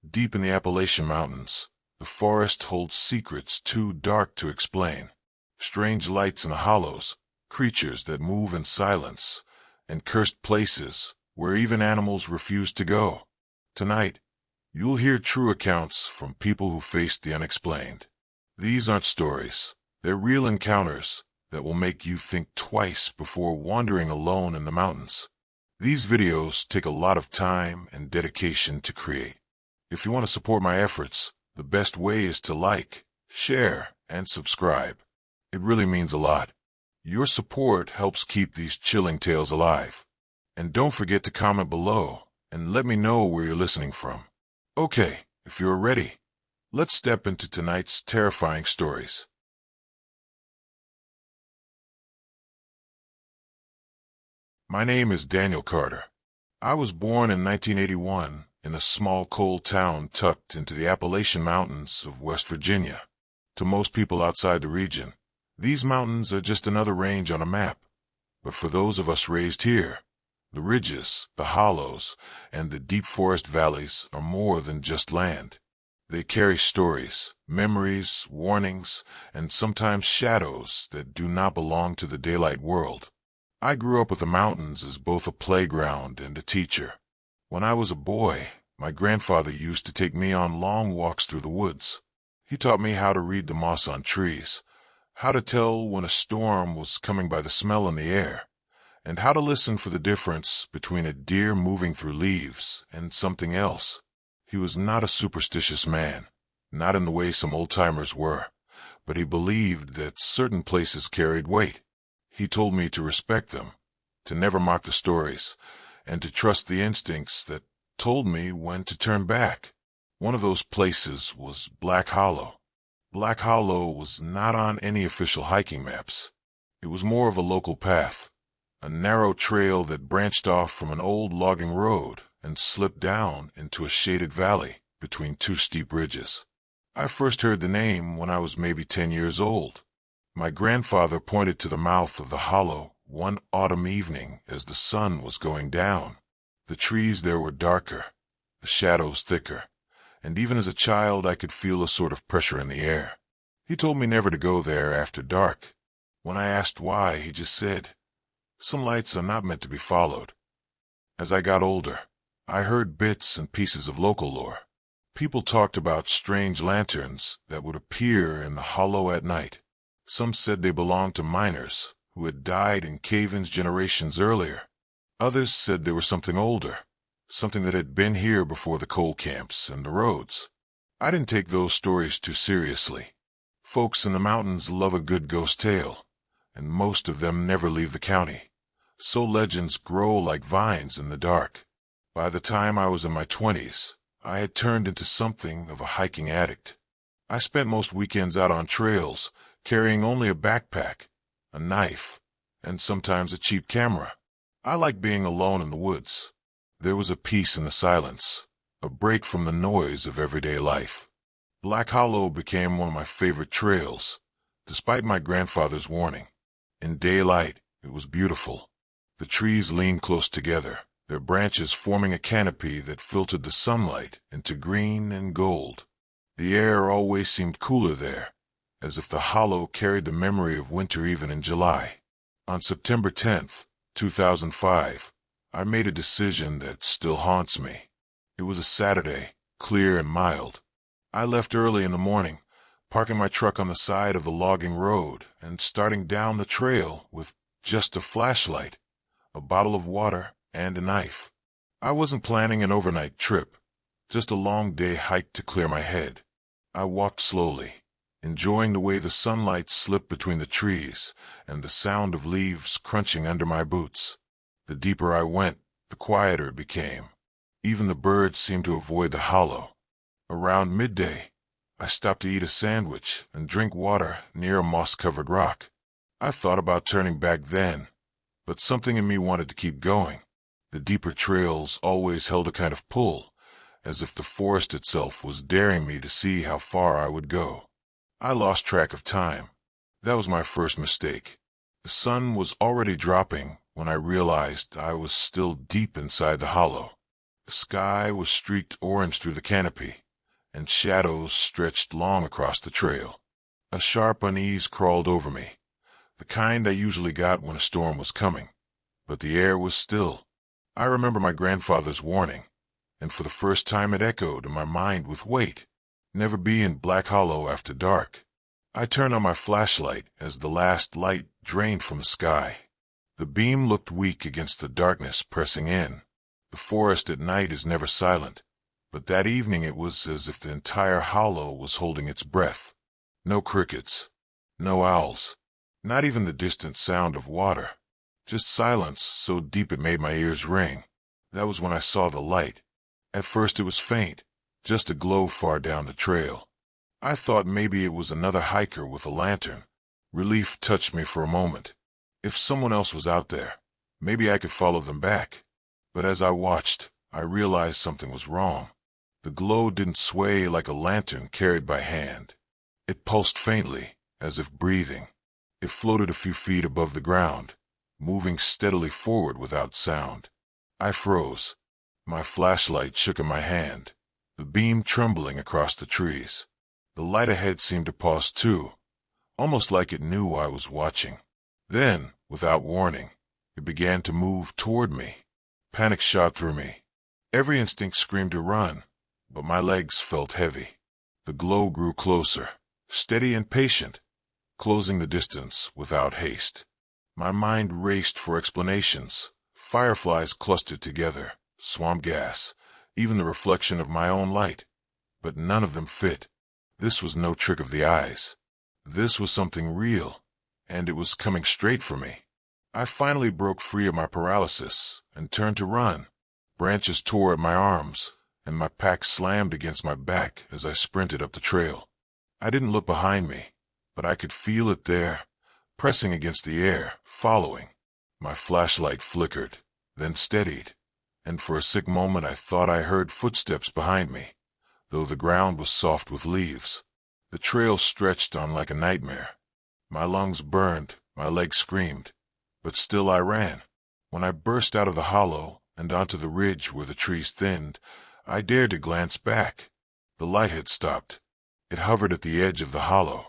Deep in the Appalachian Mountains, the forest holds secrets too dark to explain. Strange lights in the hollows, creatures that move in silence, and cursed places where even animals refuse to go. Tonight, you'll hear true accounts from people who faced the unexplained. These aren't stories. They're real encounters that will make you think twice before wandering alone in the mountains. These videos take a lot of time and dedication to create. If you want to support my efforts, the best way is to like, share, and subscribe. It really means a lot. Your support helps keep these chilling tales alive. And don't forget to comment below and let me know where you're listening from. Okay, if you're ready, let's step into tonight's terrifying stories. My name is Daniel Carter. I was born in 1981 in a small coal town tucked into the Appalachian Mountains of West Virginia. To most people outside the region, these mountains are just another range on a map. But for those of us raised here, the ridges, the hollows, and the deep forest valleys are more than just land. They carry stories, memories, warnings, and sometimes shadows that do not belong to the daylight world. I grew up with the mountains as both a playground and a teacher. When I was a boy, my grandfather used to take me on long walks through the woods. He taught me how to read the moss on trees, how to tell when a storm was coming by the smell in the air, and how to listen for the difference between a deer moving through leaves and something else. He was not a superstitious man, not in the way some old-timers were, but he believed that certain places carried weight. He told me to respect them, to never mock the stories, and to trust the instincts that told me when to turn back. One of those places was Black Hollow. Black Hollow was not on any official hiking maps. It was more of a local path, a narrow trail that branched off from an old logging road and slipped down into a shaded valley between two steep ridges. I first heard the name when I was maybe 10 years old. My grandfather pointed to the mouth of the hollow one autumn evening as the sun was going down. The trees there were darker, the shadows thicker, and even as a child I could feel a sort of pressure in the air. He told me never to go there after dark. When I asked why, he just said, "Some lights are not meant to be followed." As I got older, I heard bits and pieces of local lore. People talked about strange lanterns that would appear in the hollow at night. Some said they belonged to miners who had died in cave-ins generations earlier. Others said they were something older, something that had been here before the coal camps and the roads. I didn't take those stories too seriously. Folks in the mountains love a good ghost tale, and most of them never leave the county. So legends grow like vines in the dark. By the time I was in my 20s, I had turned into something of a hiking addict. I spent most weekends out on trails, carrying only a backpack, a knife, and sometimes a cheap camera. I liked being alone in the woods. There was a peace in the silence, a break from the noise of everyday life. Black Hollow became one of my favorite trails, despite my grandfather's warning. In daylight, it was beautiful. The trees leaned close together, their branches forming a canopy that filtered the sunlight into green and gold. The air always seemed cooler there, as if the hollow carried the memory of winter even in July. On September 10th, 2005, I made a decision that still haunts me. It was a Saturday, clear and mild. I left early in the morning, parking my truck on the side of the logging road and starting down the trail with just a flashlight, a bottle of water, and a knife. I wasn't planning an overnight trip, just a long day hike to clear my head. I walked slowly, enjoying the way the sunlight slipped between the trees and the sound of leaves crunching under my boots. The deeper I went, the quieter it became. Even the birds seemed to avoid the hollow. Around midday, I stopped to eat a sandwich and drink water near a moss-covered rock. I thought about turning back then, but something in me wanted to keep going. The deeper trails always held a kind of pull, as if the forest itself was daring me to see how far I would go. I lost track of time. That was my first mistake. The sun was already dropping when I realized I was still deep inside the hollow. The sky was streaked orange through the canopy, and shadows stretched long across the trail. A sharp unease crawled over me, the kind I usually got when a storm was coming, but the air was still. I remember my grandfather's warning, and for the first time it echoed in my mind with weight. Never be in Black Hollow after dark. I turned on my flashlight as the last light drained from the sky. The beam looked weak against the darkness pressing in. The forest at night is never silent, but that evening it was as if the entire hollow was holding its breath. No crickets, no owls, not even the distant sound of water. Just silence so deep it made my ears ring. That was when I saw the light. At first it was faint, just a glow far down the trail. I thought maybe it was another hiker with a lantern. Relief touched me for a moment. If someone else was out there, maybe I could follow them back. But as I watched, I realized something was wrong. The glow didn't sway like a lantern carried by hand. It pulsed faintly, as if breathing. It floated a few feet above the ground, moving steadily forward without sound. I froze. My flashlight shook in my hand, the beam trembling across the trees. The light ahead seemed to pause too, almost like it knew I was watching. Then, without warning, it began to move toward me. Panic shot through me. Every instinct screamed to run, but my legs felt heavy. The glow grew closer, steady and patient, closing the distance without haste. My mind raced for explanations. Fireflies clustered together, swamp gas, even the reflection of my own light. But none of them fit. This was no trick of the eyes. This was something real, and it was coming straight for me. I finally broke free of my paralysis and turned to run. Branches tore at my arms, and my pack slammed against my back as I sprinted up the trail. I didn't look behind me, but I could feel it there, pressing against the air, following. My flashlight flickered, then steadied, and for a sick moment I thought I heard footsteps behind me, though the ground was soft with leaves. The trail stretched on like a nightmare. My lungs burned, my legs screamed, but still I ran. When I burst out of the hollow and onto the ridge where the trees thinned, I dared to glance back. The light had stopped. It hovered at the edge of the hollow,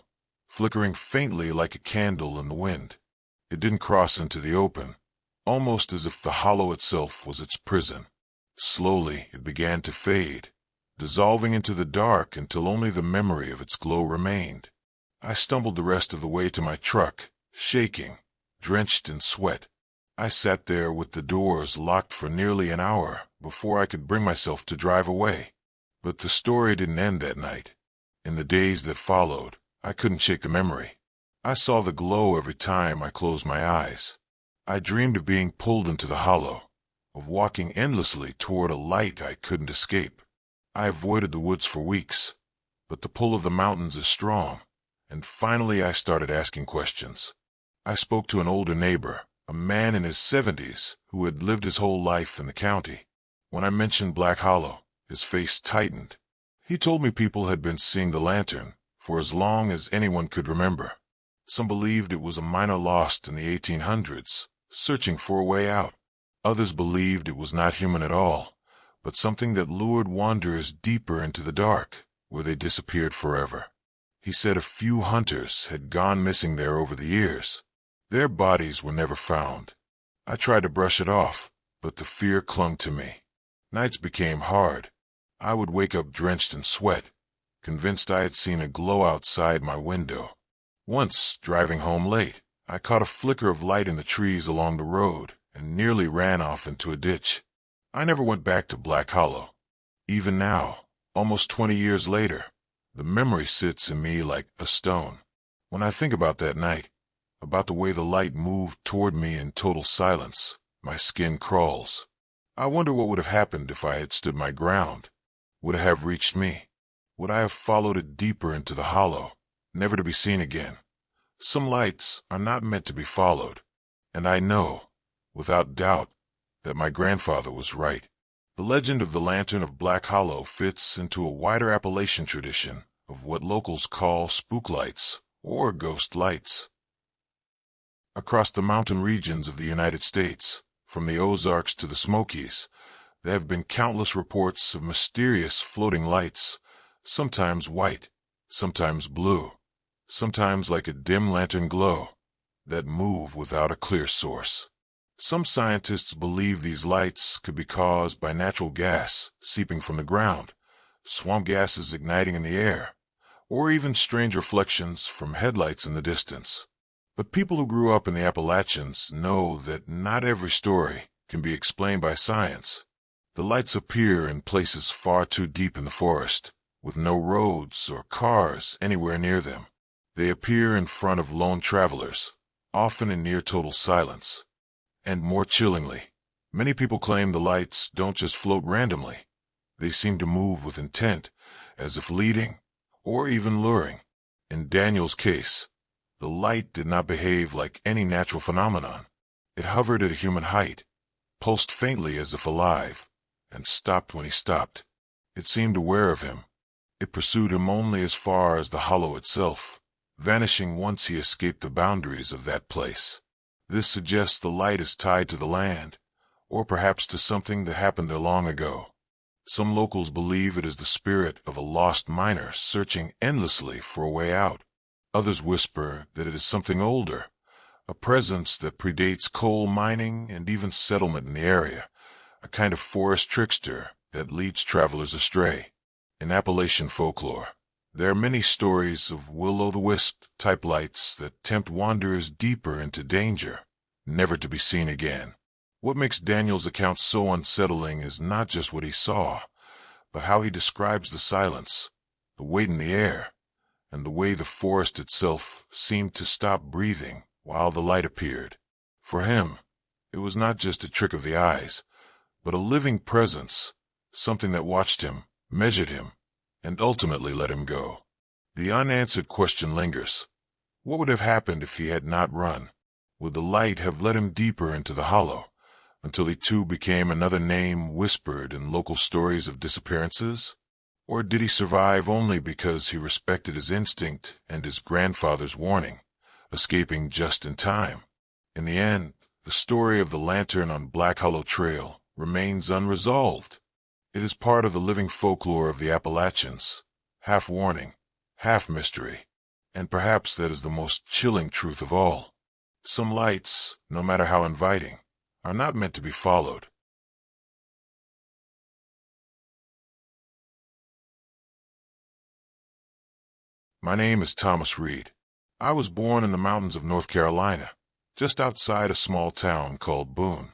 flickering faintly like a candle in the wind. It didn't cross into the open, almost as if the hollow itself was its prison. Slowly it began to fade, dissolving into the dark until only the memory of its glow remained. I stumbled the rest of the way to my truck, shaking, drenched in sweat. I sat there with the doors locked for nearly an hour before I could bring myself to drive away. But the story didn't end that night. In the days that followed, I couldn't shake the memory. I saw the glow every time I closed my eyes. I dreamed of being pulled into the hollow, of walking endlessly toward a light I couldn't escape. I avoided the woods for weeks, but the pull of the mountains is strong, and finally I started asking questions. I spoke to an older neighbor, a man in his 70s who had lived his whole life in the county. When I mentioned Black Hollow, his face tightened. He told me people had been seeing the lantern for as long as anyone could remember. Some believed it was a miner lost in the 1800s, searching for a way out. Others believed it was not human at all, but something that lured wanderers deeper into the dark, where they disappeared forever. He said a few hunters had gone missing there over the years. Their bodies were never found. I tried to brush it off, but the fear clung to me. Nights became hard. I would wake up drenched in sweat, convinced I had seen a glow outside my window. Once, driving home late, I caught a flicker of light in the trees along the road and nearly ran off into a ditch. I never went back to Black Hollow. Even now, almost 20 years later, the memory sits in me like a stone. When I think about that night, about the way the light moved toward me in total silence, my skin crawls. I wonder what would have happened if I had stood my ground. Would it have reached me? Would I have followed it deeper into the hollow, never to be seen again? Some lights are not meant to be followed, and I know, without doubt, that my grandfather was right. The legend of the Lantern of Black Hollow fits into a wider Appalachian tradition of what locals call spook lights or ghost lights. Across the mountain regions of the United States, from the Ozarks to the Smokies, There have been countless reports of mysterious floating lights, sometimes white, sometimes blue, sometimes like a dim lantern glow, that move without a clear source. Some scientists believe these lights could be caused by natural gas seeping from the ground, swamp gases igniting in the air, or even strange reflections from headlights in the distance. But people who grew up in the Appalachians know that not every story can be explained by science. The lights appear in places far too deep in the forest, with no roads or cars anywhere near them. They appear in front of lone travelers, often in near total silence. And more chillingly, many people claim the lights don't just float randomly. They seem to move with intent, as if leading, or even luring. In Daniel's case, the light did not behave like any natural phenomenon. It hovered at a human height, pulsed faintly as if alive, and stopped when he stopped. It seemed aware of him. It pursued him only as far as the hollow itself, vanishing once he escaped the boundaries of that place. This suggests the light is tied to the land, or perhaps to something that happened there long ago. Some locals believe it is the spirit of a lost miner searching endlessly for a way out. Others whisper that it is something older, a presence that predates coal mining and even settlement in the area, a kind of forest trickster that leads travelers astray. In Appalachian folklore, there are many stories of will-o'-the-wisp type lights that tempt wanderers deeper into danger, never to be seen again. What makes Daniel's account so unsettling is not just what he saw, but how he describes the silence, the weight in the air, and the way the forest itself seemed to stop breathing while the light appeared. For him, it was not just a trick of the eyes, but a living presence, something that watched him, measured him, and ultimately let him go. The unanswered question lingers. What would have happened if he had not run? Would the light have led him deeper into the hollow, until he too became another name whispered in local stories of disappearances? Or did he survive only because he respected his instinct and his grandfather's warning, escaping just in time? In the end, the story of the lantern on Black Hollow Trail remains unresolved. It is part of the living folklore of the Appalachians, half warning, half mystery, and perhaps that is the most chilling truth of all. Some lights, no matter how inviting, are not meant to be followed. My name is Thomas Reed. I was born in the mountains of North Carolina, just outside a small town called Boone.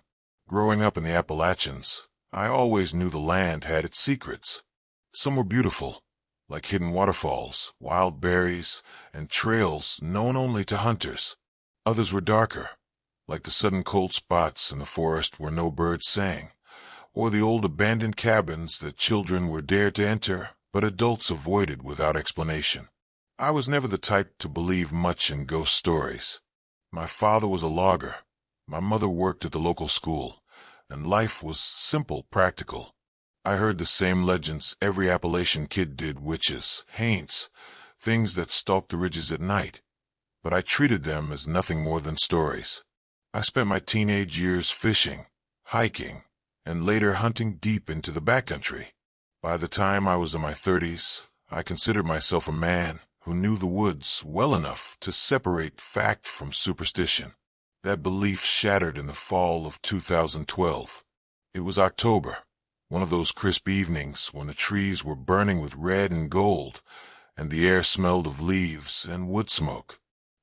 Growing up in the Appalachians, I always knew the land had its secrets. Some were beautiful, like hidden waterfalls, wild berries, and trails known only to hunters. Others were darker, like the sudden cold spots in the forest where no birds sang, or the old abandoned cabins that children were dared to enter, but adults avoided without explanation. I was never the type to believe much in ghost stories. My father was a logger. My mother worked at the local school, and life was simple, practical. I heard the same legends every Appalachian kid did: witches, haints, things that stalked the ridges at night. But I treated them as nothing more than stories. I spent my teenage years fishing, hiking, and later hunting deep into the backcountry. By the time I was in my 30s, I considered myself a man who knew the woods well enough to separate fact from superstition. That belief shattered in the fall of 2012. It was October, one of those crisp evenings when the trees were burning with red and gold, and the air smelled of leaves and wood smoke.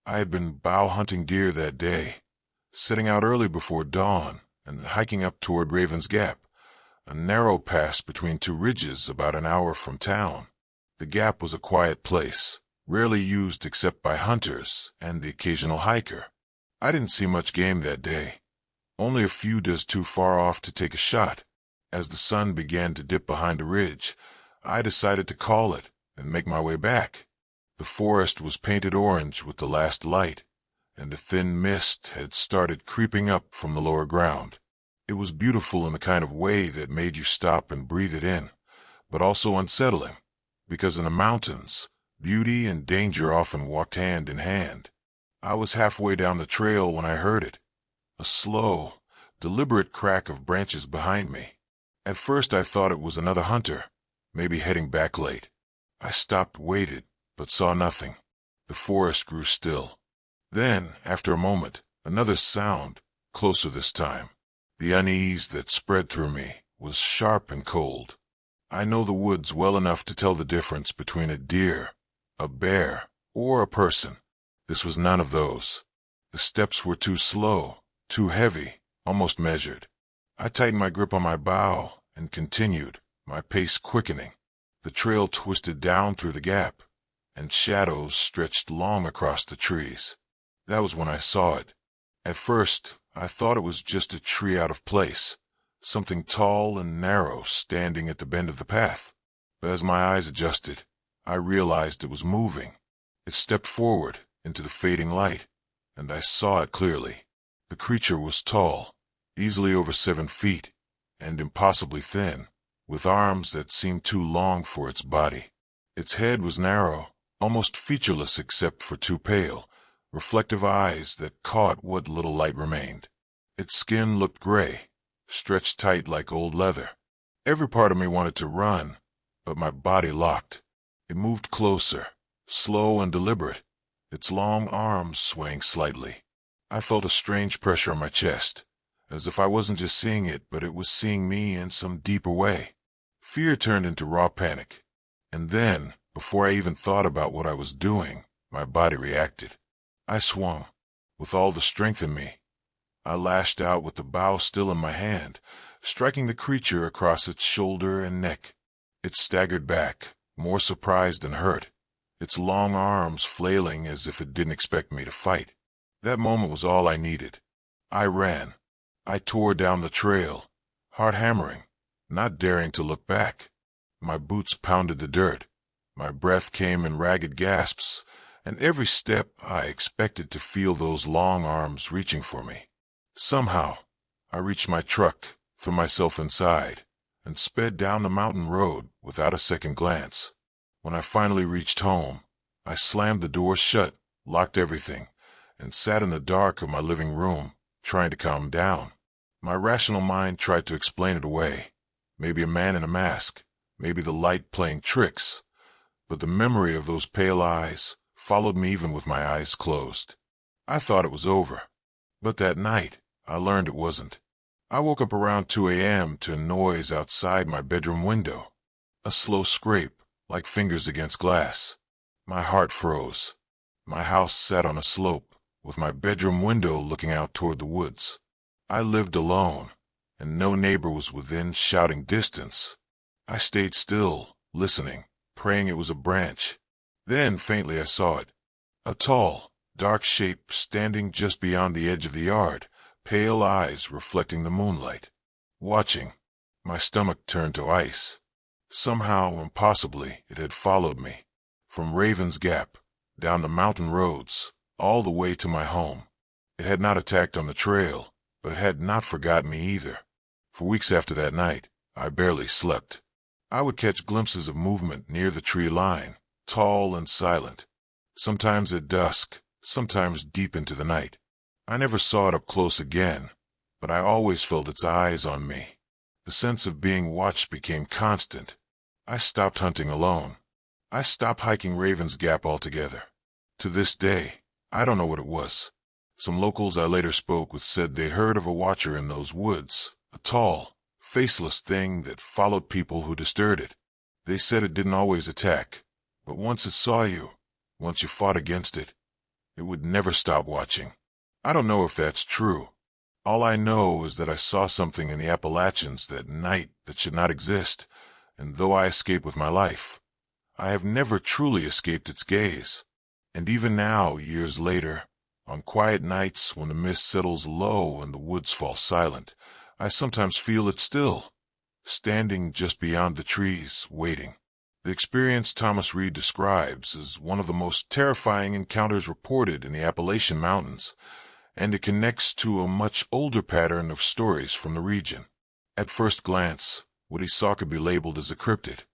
I had been bow hunting deer that day, setting out early before dawn and hiking up toward Raven's Gap, a narrow pass between two ridges about an hour from town. The gap was a quiet place, rarely used except by hunters and the occasional hiker. I didn't see much game that day, only a few does too far off to take a shot. As the sun began to dip behind a ridge, I decided to call it and make my way back. The forest was painted orange with the last light, and a thin mist had started creeping up from the lower ground. It was beautiful in the kind of way that made you stop and breathe it in, but also unsettling, because in the mountains, beauty and danger often walked hand in hand. I was halfway down the trail when I heard it, a slow, deliberate crack of branches behind me. At first I thought it was another hunter, maybe heading back late. I stopped, waited, but saw nothing. The forest grew still. Then, after a moment, another sound, closer this time. The unease that spread through me was sharp and cold. I know the woods well enough to tell the difference between a deer, a bear, or a person. This was none of those. The steps were too slow, too heavy, almost measured. I tightened my grip on my bow and continued, my pace quickening. The trail twisted down through the gap, and shadows stretched long across the trees. That was when I saw it. At first, I thought it was just a tree out of place, something tall and narrow standing at the bend of the path. But as my eyes adjusted, I realized it was moving. It stepped forward into the fading light, and I saw it clearly. The creature was tall, easily over 7 feet, and impossibly thin, with arms that seemed too long for its body. Its head was narrow, almost featureless except for 2 pale, reflective eyes that caught what little light remained. Its skin looked gray, stretched tight like old leather. Every part of me wanted to run, but my body locked. It moved closer, slow and deliberate, its long arms swaying slightly. I felt a strange pressure on my chest, as if I wasn't just seeing it, but it was seeing me in some deeper way. Fear turned into raw panic. And then, before I even thought about what I was doing, my body reacted. I swung, with all the strength in me. I lashed out with the bow still in my hand, striking the creature across its shoulder and neck. It staggered back, more surprised than hurt, its long arms flailing as if it didn't expect me to fight. That moment was all I needed. I ran. I tore down the trail, heart hammering, not daring to look back. My boots pounded the dirt. My breath came in ragged gasps, and every step I expected to feel those long arms reaching for me. Somehow, I reached my truck, threw myself inside, and sped down the mountain road without a second glance. When I finally reached home, I slammed the door shut, locked everything, and sat in the dark of my living room, trying to calm down. My rational mind tried to explain it away. Maybe a man in a mask, maybe the light playing tricks, but the memory of those pale eyes followed me even with my eyes closed. I thought it was over, but that night I learned it wasn't. I woke up around 2 a.m. to a noise outside my bedroom window, a slow scrape like fingers against glass. My heart froze. My house sat on a slope, with my bedroom window looking out toward the woods. I lived alone, and no neighbor was within shouting distance. I stayed still, listening, praying it was a branch. Then, faintly, I saw it. A tall, dark shape standing just beyond the edge of the yard, pale eyes reflecting the moonlight. Watching, my stomach turned to ice. Somehow, impossibly, it had followed me. From Raven's Gap, down the mountain roads, all the way to my home. It had not attacked on the trail, but had not forgotten me either. For weeks after that night, I barely slept. I would catch glimpses of movement near the tree line, tall and silent. Sometimes at dusk, sometimes deep into the night. I never saw it up close again, but I always felt its eyes on me. The sense of being watched became constant. I stopped hunting alone. I stopped hiking Raven's Gap altogether. To this day, I don't know what it was. Some locals I later spoke with said they heard of a watcher in those woods, a tall, faceless thing that followed people who disturbed it. They said it didn't always attack, but once it saw you, once you fought against it, it would never stop watching. I don't know if that's true. All I know is that I saw something in the Appalachians that night that should not exist, and though I escaped with my life, I have never truly escaped its gaze. And even now, years later, on quiet nights when the mist settles low and the woods fall silent, I sometimes feel it still, standing just beyond the trees, waiting. The experience Thomas Reed describes is one of the most terrifying encounters reported in the Appalachian Mountains, and it connects to a much older pattern of stories from the region. At first glance, what he saw could be labeled as a cryptid,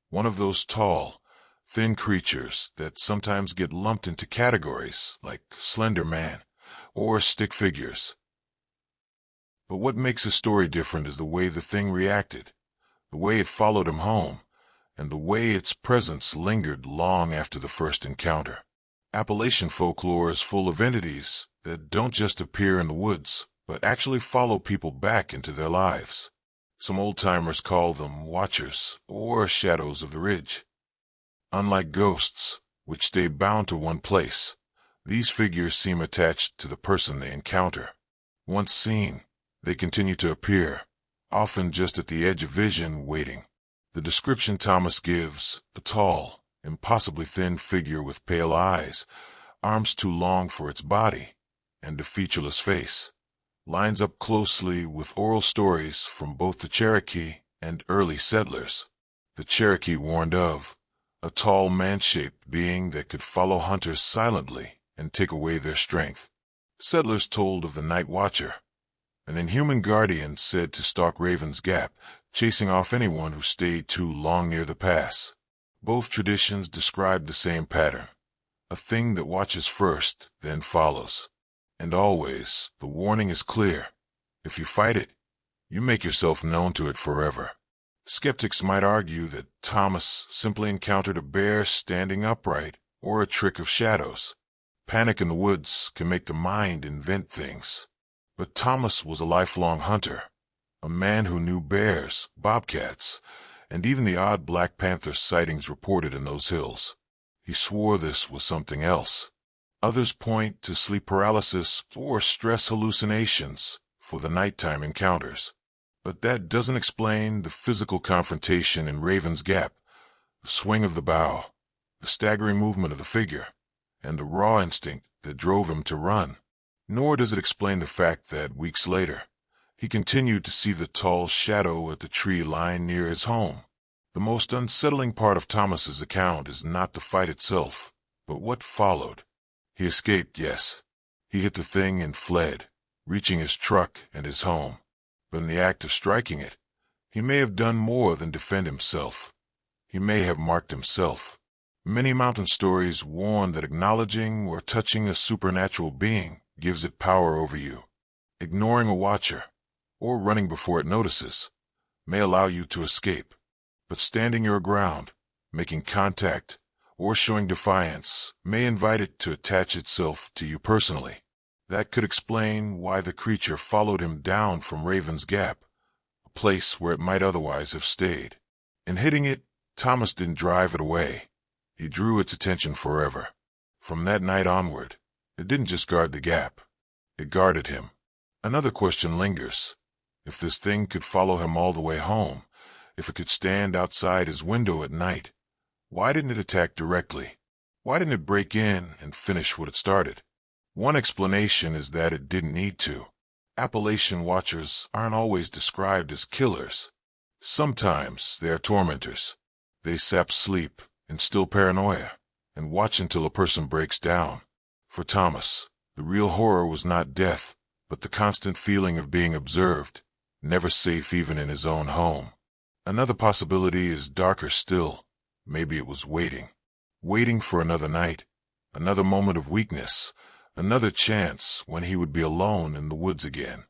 one of those tall, thin creatures that sometimes get lumped into categories like Slender Man or stick figures. But what makes a story different is the way the thing reacted. the way it followed him home, and the way its presence lingered long after the first encounter. Appalachian folklore is full of entities that don't just appear in the woods, but actually follow people back into their lives. Some old-timers call them watchers or shadows of the ridge. Unlike ghosts, which stay bound to one place, these figures seem attached to the person they encounter. Once seen, they continue to appear, often just at the edge of vision, waiting. The description Thomas gives, a tall, impossibly thin figure with pale eyes, arms too long for its body, and a featureless face, lines up closely with oral stories from both the Cherokee and early settlers. The Cherokee warned of a tall man-shaped being that could follow hunters silently and take away their strength. Settlers told of the Night Watcher, an inhuman guardian said to stalk Raven's Gap, chasing off anyone who stayed too long near the pass. Both traditions describe the same pattern, a thing that watches first, then follows. And always, the warning is clear. If you fight it, you make yourself known to it forever. Skeptics might argue that Thomas simply encountered a bear standing upright or a trick of shadows. Panic in the woods can make the mind invent things. But Thomas was a lifelong hunter, a man who knew bears, bobcats, and even the odd Black Panther sightings reported in those hills. He swore this was something else. Others point to sleep paralysis or stress hallucinations for the nighttime encounters. But that doesn't explain the physical confrontation in Raven's Gap, the swing of the bow, the staggering movement of the figure, and the raw instinct that drove him to run. Nor does it explain the fact that weeks later, he continued to see the tall shadow at the tree line near his home. The most unsettling part of Thomas's account is not the fight itself, but what followed. He escaped, yes. He hit the thing and fled, reaching his truck and his home. But in the act of striking it, he may have done more than defend himself. He may have marked himself. Many mountain stories warn that acknowledging or touching a supernatural being gives it power over you. Ignoring a watcher, or running before it notices, may allow you to escape. But standing your ground, making contact, or showing defiance may invite it to attach itself to you personally. That could explain why the creature followed him down from Raven's Gap, a place where it might otherwise have stayed. In hitting it, Thomas didn't drive it away. He drew its attention forever. From that night onward, it didn't just guard the gap. It guarded him. Another question lingers. If this thing could follow him all the way home, if it could stand outside his window at night, why didn't it attack directly? Why didn't it break in and finish what it started? One explanation is that it didn't need to. Appalachian watchers aren't always described as killers. Sometimes they are tormentors. They sap sleep, instill paranoia, and watch until a person breaks down. For Thomas, the real horror was not death, but the constant feeling of being observed, never safe even in his own home. Another possibility is darker still. Maybe it was waiting. Waiting for another night, another moment of weakness, another chance when he would be alone in the woods again.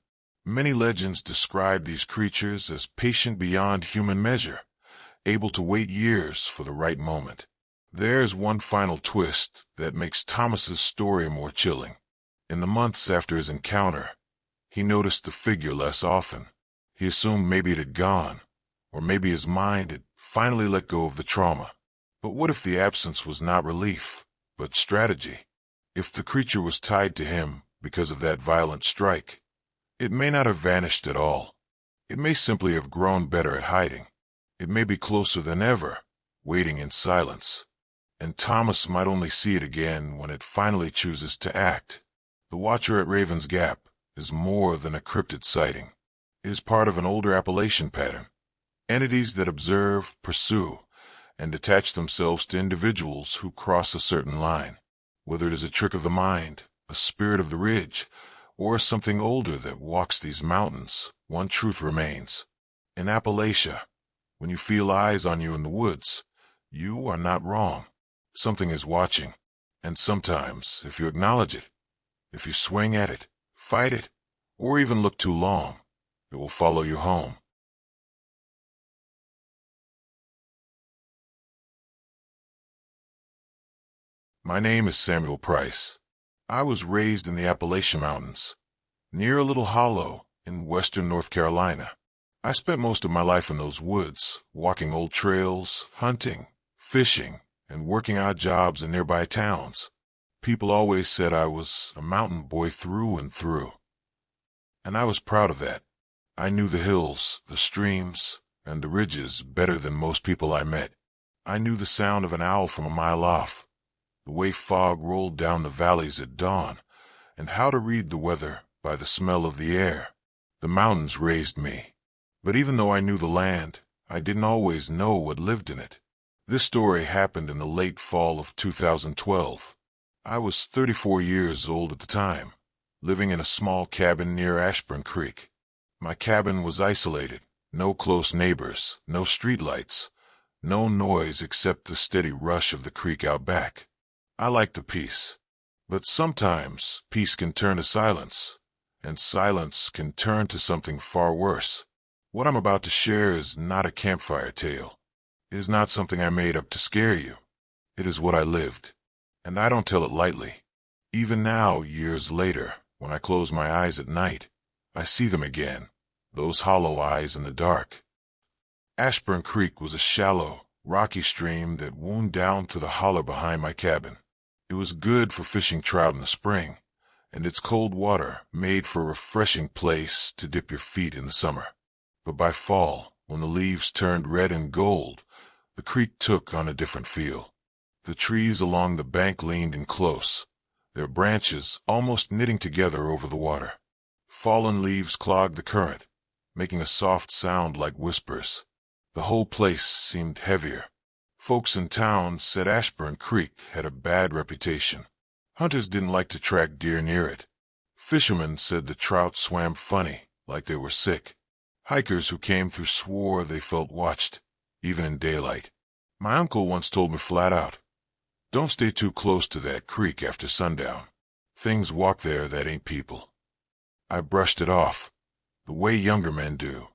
Many legends describe these creatures as patient beyond human measure, able to wait years for the right moment. There's one final twist that makes Thomas's story more chilling. In the months after his encounter, he noticed the figure less often. He assumed maybe it had gone, or maybe his mind had finally let go of the trauma. But what if the absence was not relief, but strategy? If the creature was tied to him because of that violent strike, it may not have vanished at all. It may simply have grown better at hiding. It may be closer than ever, waiting in silence. And Thomas might only see it again when it finally chooses to act. The Watcher at Raven's Gap is more than a cryptid sighting. It is part of an older Appalachian pattern. Entities that observe, pursue, and attach themselves to individuals who cross a certain line. Whether it is a trick of the mind, a spirit of the ridge, or something older that walks these mountains, one truth remains. In Appalachia, when you feel eyes on you in the woods, you are not wrong. Something is watching, and sometimes, if you acknowledge it, if you swing at it, fight it, or even look too long, it will follow you home. My name is Samuel Price. I was raised in the Appalachian Mountains, near a little hollow in western North Carolina. I spent most of my life in those woods, walking old trails, hunting, fishing, and working odd jobs in nearby towns. People always said I was a mountain boy through and through. And I was proud of that. I knew the hills, the streams, and the ridges better than most people I met. I knew the sound of an owl from a mile off, the way fog rolled down the valleys at dawn, and how to read the weather by the smell of the air. The mountains raised me. But even though I knew the land, I didn't always know what lived in it. This story happened in the late fall of 2012. I was 34 years old at the time, living in a small cabin near Ashburn Creek. My cabin was isolated, no close neighbors, no streetlights, no noise except the steady rush of the creek out back. I liked the peace, but sometimes peace can turn to silence, and silence can turn to something far worse. What I'm about to share is not a campfire tale. It is not something I made up to scare you. It is what I lived, and I don't tell it lightly. Even now, years later, when I close my eyes at night, I see them again, those hollow eyes in the dark. Ashburn Creek was a shallow, rocky stream that wound down to the holler behind my cabin. It was good for fishing trout in the spring, and its cold water made for a refreshing place to dip your feet in the summer. But by fall, when the leaves turned red and gold, the creek took on a different feel. The trees along the bank leaned in close, their branches almost knitting together over the water. Fallen leaves clogged the current, making a soft sound like whispers. The whole place seemed heavier. Folks in town said Ashburn Creek had a bad reputation. Hunters didn't like to track deer near it. Fishermen said the trout swam funny, like they were sick. Hikers who came through swore they felt watched, even in daylight. My uncle once told me flat out, "Don't stay too close to that creek after sundown. Things walk there that ain't people." I brushed it off, the way younger men do.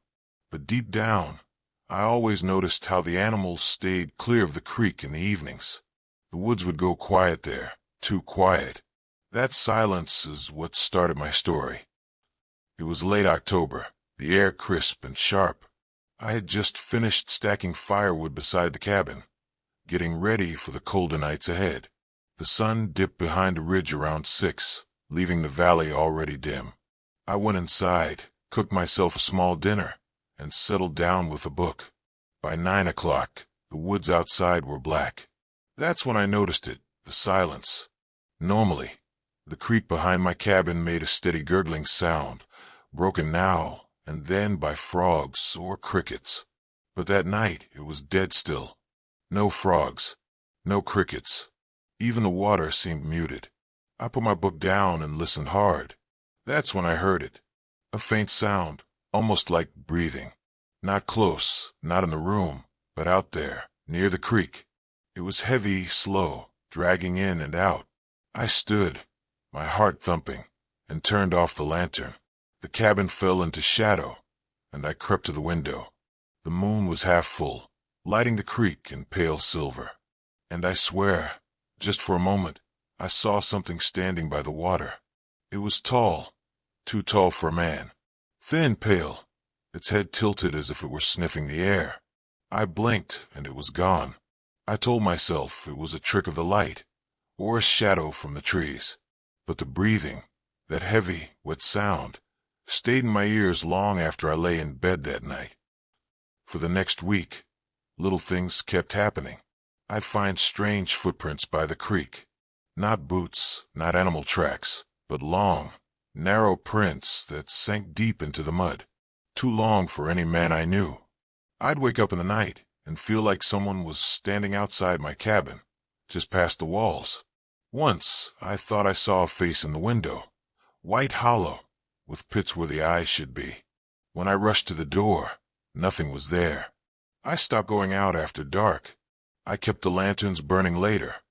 But deep down, I always noticed how the animals stayed clear of the creek in the evenings. The woods would go quiet there, too quiet. That silence is what started my story. It was late October, the air crisp and sharp. I had just finished stacking firewood beside the cabin, getting ready for the colder nights ahead. The sun dipped behind a ridge around 6, leaving the valley already dim. I went inside, cooked myself a small dinner, and settled down with a book. By 9 o'clock, the woods outside were black. That's when I noticed it, the silence. Normally, the creek behind my cabin made a steady gurgling sound, broken now and then by frogs or crickets. But that night it was dead still. No frogs, no crickets. Even the water seemed muted. I put my book down and listened hard. That's when I heard it. A faint sound, almost like breathing. Not close, not in the room, but out there, near the creek. It was heavy, slow, dragging in and out. I stood, my heart thumping, and turned off the lantern. The cabin fell into shadow, and I crept to the window. The moon was half full, lighting the creek in pale silver. And I swear, just for a moment, I saw something standing by the water. It was tall, too tall for a man. Thin, pale, its head tilted as if it were sniffing the air. I blinked, and it was gone. I told myself it was a trick of the light, or a shadow from the trees. But the breathing, that heavy, wet sound, stayed in my ears long after I lay in bed that night. For the next week, little things kept happening. I'd find strange footprints by the creek. Not boots, not animal tracks, but long, narrow prints that sank deep into the mud. Too long for any man I knew. I'd wake up in the night and feel like someone was standing outside my cabin, just past the walls. Once, I thought I saw a face in the window, white hollow, with pits where the eyes should be. When I rushed to the door, nothing was there. I stopped going out after dark. I kept the lanterns burning later,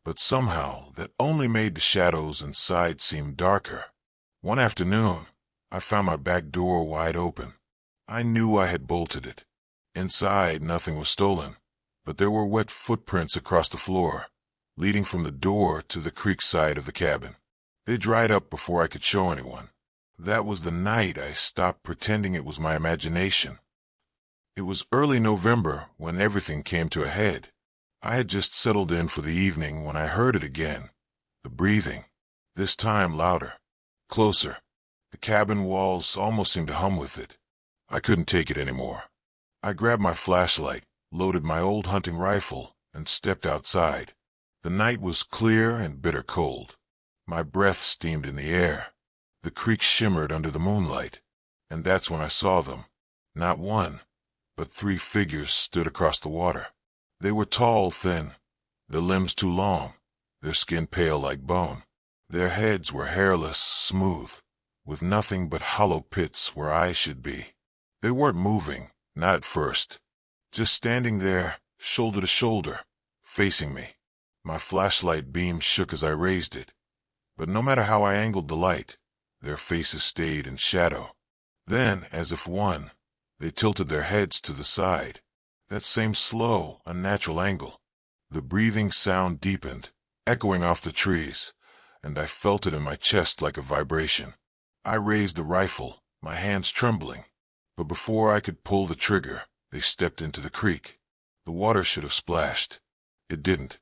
but somehow that only made the shadows inside seem darker. One afternoon, I found my back door wide open. I knew I had bolted it. Inside, nothing was stolen, but there were wet footprints across the floor, leading from the door to the creek side of the cabin. They dried up before I could show anyone. That was the night I stopped pretending it was my imagination. It was early November when everything came to a head. I had just settled in for the evening when I heard it again. The breathing. This time louder. Closer. The cabin walls almost seemed to hum with it. I couldn't take it anymore. I grabbed my flashlight, loaded my old hunting rifle, and stepped outside. The night was clear and bitter cold. My breath steamed in the air. The creek shimmered under the moonlight. And that's when I saw them. Not one, but 3 figures stood across the water. They were tall, thin, their limbs too long, their skin pale like bone. Their heads were hairless, smooth, with nothing but hollow pits where eyes should be. They weren't moving, not at first, just standing there, shoulder to shoulder, facing me. My flashlight beam shook as I raised it, but no matter how I angled the light, their faces stayed in shadow. Then, as if one, they tilted their heads to the side, that same slow, unnatural angle. The breathing sound deepened, echoing off the trees, and I felt it in my chest like a vibration. I raised the rifle, my hands trembling, but before I could pull the trigger, they stepped into the creek. The water should have splashed. It didn't.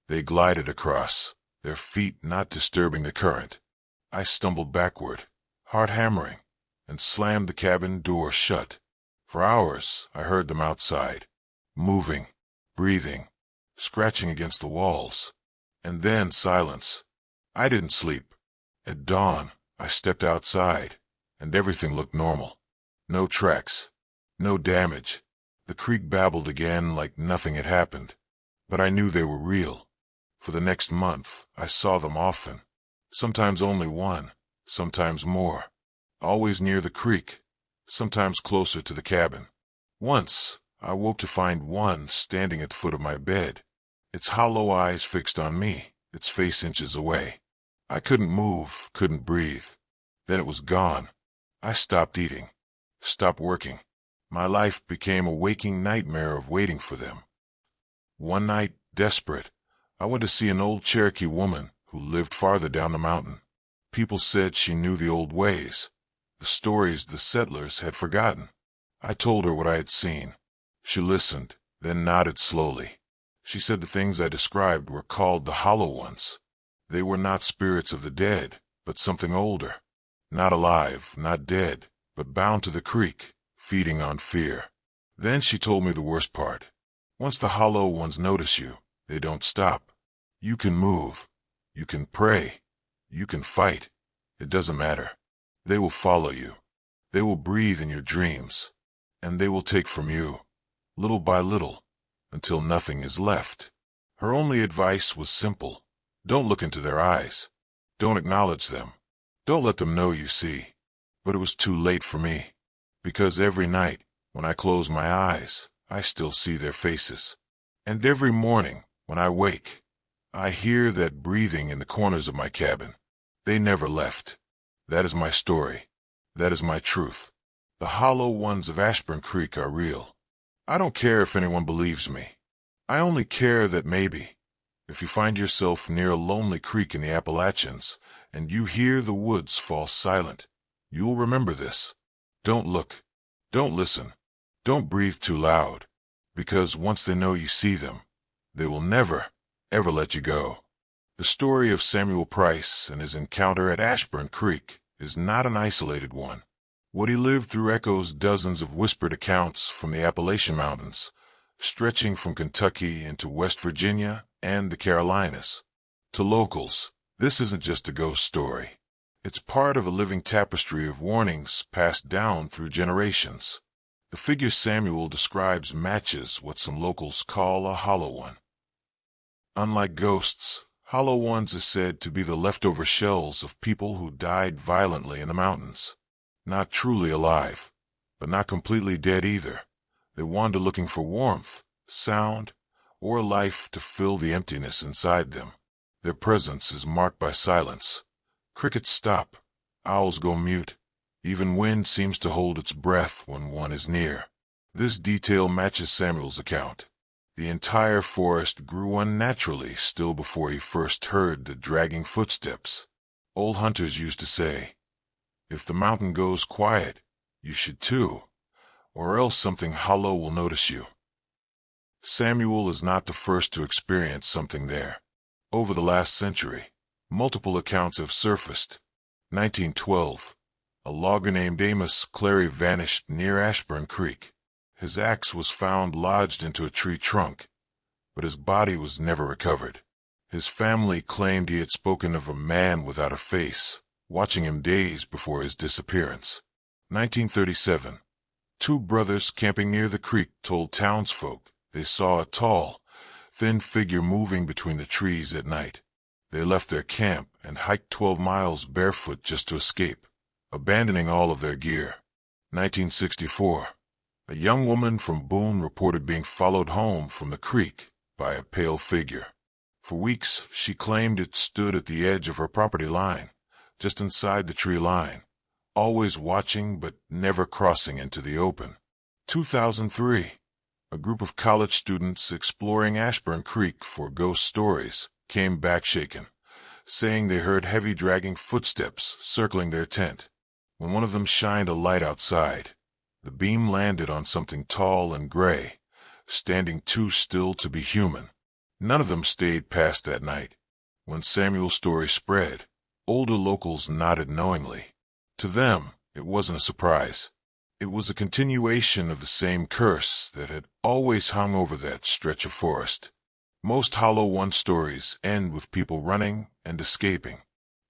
They glided across, their feet not disturbing the current. I stumbled backward, heart hammering, and slammed the cabin door shut. For hours, I heard them outside, moving, breathing, scratching against the walls. And then silence. I didn't sleep. At dawn, I stepped outside, and everything looked normal. No tracks, no damage. The creek babbled again like nothing had happened. But I knew they were real. For the next month, I saw them often. Sometimes only one, sometimes more. Always near the creek, sometimes closer to the cabin. Once, I woke to find one standing at the foot of my bed, its hollow eyes fixed on me, its face inches away. I couldn't move, couldn't breathe. Then it was gone. I stopped eating, stopped working. My life became a waking nightmare of waiting for them. One night, desperate, I went to see an old Cherokee woman who lived farther down the mountain. People said she knew the old ways, the stories the settlers had forgotten. I told her what I had seen. She listened, then nodded slowly. She said the things I described were called the Hollow Ones. They were not spirits of the dead, but something older. Not alive, not dead, but bound to the creek, feeding on fear. Then she told me the worst part. Once the Hollow Ones notice you, they don't stop. You can move. You can pray. You can fight. It doesn't matter. They will follow you. They will breathe in your dreams. And they will take from you, little by little, until nothing is left. Her only advice was simple. Don't look into their eyes. Don't acknowledge them. Don't let them know you see. But it was too late for me. Because every night, when I close my eyes, I still see their faces. And every morning, when I wake, I hear that breathing in the corners of my cabin. They never left. That is my story. That is my truth. The Hollow Ones of Ashburn Creek are real. I don't care if anyone believes me. I only care that maybe, if you find yourself near a lonely creek in the Appalachians, and you hear the woods fall silent, you'll remember this. Don't look. Don't listen. Don't breathe too loud. Because once they know you see them, they will never, ever let you go. The story of Samuel Price and his encounter at Ashburn Creek is not an isolated one. What he lived through echoes dozens of whispered accounts from the Appalachian Mountains, stretching from Kentucky into West Virginia and the Carolinas. To locals, this isn't just a ghost story. It's part of a living tapestry of warnings passed down through generations. The figure Samuel describes matches what some locals call a hollow one. Unlike ghosts, Hollow Ones is said to be the leftover shells of people who died violently in the mountains. Not truly alive, but not completely dead either. They wander looking for warmth, sound, or life to fill the emptiness inside them. Their presence is marked by silence. Crickets stop, owls go mute. Even wind seems to hold its breath when one is near. This detail matches Samuel's account. The entire forest grew unnaturally still before he first heard the dragging footsteps. Old hunters used to say, "If the mountain goes quiet, you should too, or else something hollow will notice you." Samuel is not the first to experience something there. Over the last century, multiple accounts have surfaced. 1912, a logger named Amos Clary vanished near Ashburn Creek. His axe was found lodged into a tree trunk, but his body was never recovered. His family claimed he had spoken of a man without a face, watching him days before his disappearance. 1937, two brothers camping near the creek told townsfolk they saw a tall, thin figure moving between the trees at night. They left their camp and hiked 12 miles barefoot just to escape, abandoning all of their gear. 1964, a young woman from Boone reported being followed home from the creek by a pale figure. For weeks, she claimed it stood at the edge of her property line, just inside the tree line, always watching but never crossing into the open. 2003, a group of college students exploring Ashburn Creek for ghost stories came back shaken, saying they heard heavy dragging footsteps circling their tent. When one of them shined a light outside, the beam landed on something tall and gray, standing too still to be human. None of them stayed past that night. When Samuel's story spread, older locals nodded knowingly. To them, it wasn't a surprise. It was a continuation of the same curse that had always hung over that stretch of forest. Most Hollow One stories end with people running and escaping.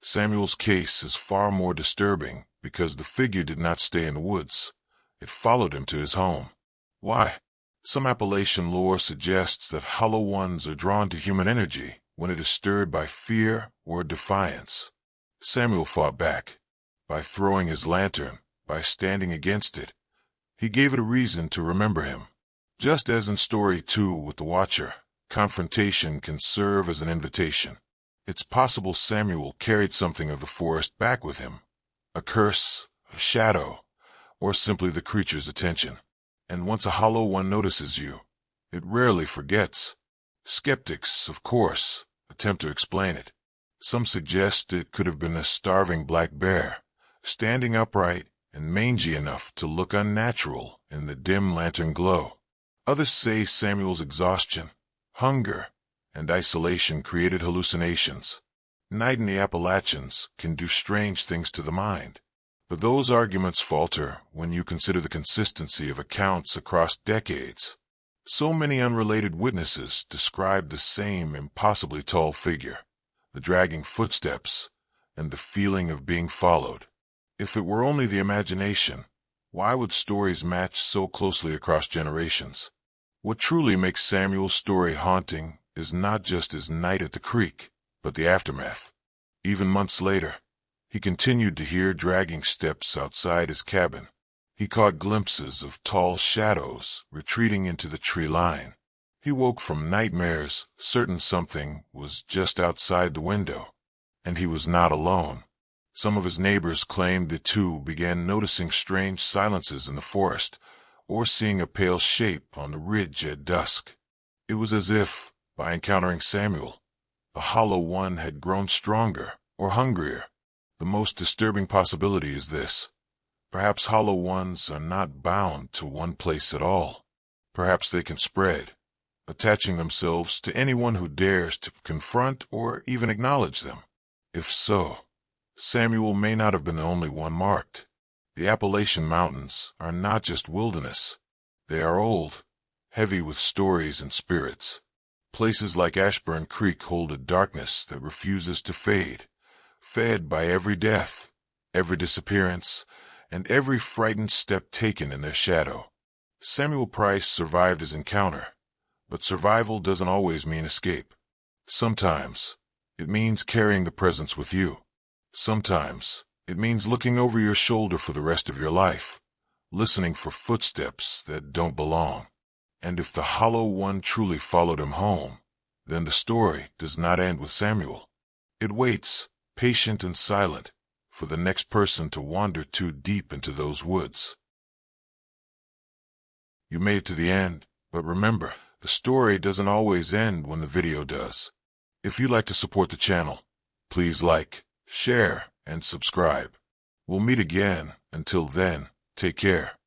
Samuel's case is far more disturbing because the figure did not stay in the woods. It followed him to his home. Why? Some Appalachian lore suggests that Hollow Ones are drawn to human energy when it is stirred by fear or defiance. Samuel fought back. By throwing his lantern, by standing against it, he gave it a reason to remember him. Just as in Story 2 with the Watcher, confrontation can serve as an invitation. It's possible Samuel carried something of the forest back with him. A curse, a shadow, or simply the creature's attention. And once a Hollow One notices you, it rarely forgets. Skeptics, of course, attempt to explain it. Some suggest it could have been a starving black bear, standing upright and mangy enough to look unnatural in the dim lantern glow. Others say Samuel's exhaustion, hunger, and isolation created hallucinations. Night in the Appalachians can do strange things to the mind. But those arguments falter when you consider the consistency of accounts across decades. So many unrelated witnesses describe the same impossibly tall figure, the dragging footsteps, and the feeling of being followed. If it were only the imagination, why would stories match so closely across generations? What truly makes Samuel's story haunting is not just his night at the creek, but the aftermath. Even months later, he continued to hear dragging steps outside his cabin. He caught glimpses of tall shadows retreating into the tree line. He woke from nightmares, certain something was just outside the window. And he was not alone. Some of his neighbors claimed the two began noticing strange silences in the forest, or seeing a pale shape on the ridge at dusk. It was as if, by encountering Samuel, the Hollow One had grown stronger or hungrier. The most disturbing possibility is this. Perhaps Hollow Ones are not bound to one place at all. Perhaps they can spread, attaching themselves to anyone who dares to confront or even acknowledge them. If so, Samuel may not have been the only one marked. The Appalachian Mountains are not just wilderness. They are old, heavy with stories and spirits. Places like Ashburn Creek hold a darkness that refuses to fade, fed by every death, every disappearance, and every frightened step taken in their shadow. Samuel Price survived his encounter, but survival doesn't always mean escape. Sometimes, it means carrying the presence with you. Sometimes, it means looking over your shoulder for the rest of your life, listening for footsteps that don't belong. And if the Hollow One truly followed him home, then the story does not end with Samuel. It waits, patient and silent, for the next person to wander too deep into those woods. You made it to the end, but remember, The story doesn't always end when the video does. If you'd like to support the channel, please like, share, and subscribe. We'll meet again. Until then, take care.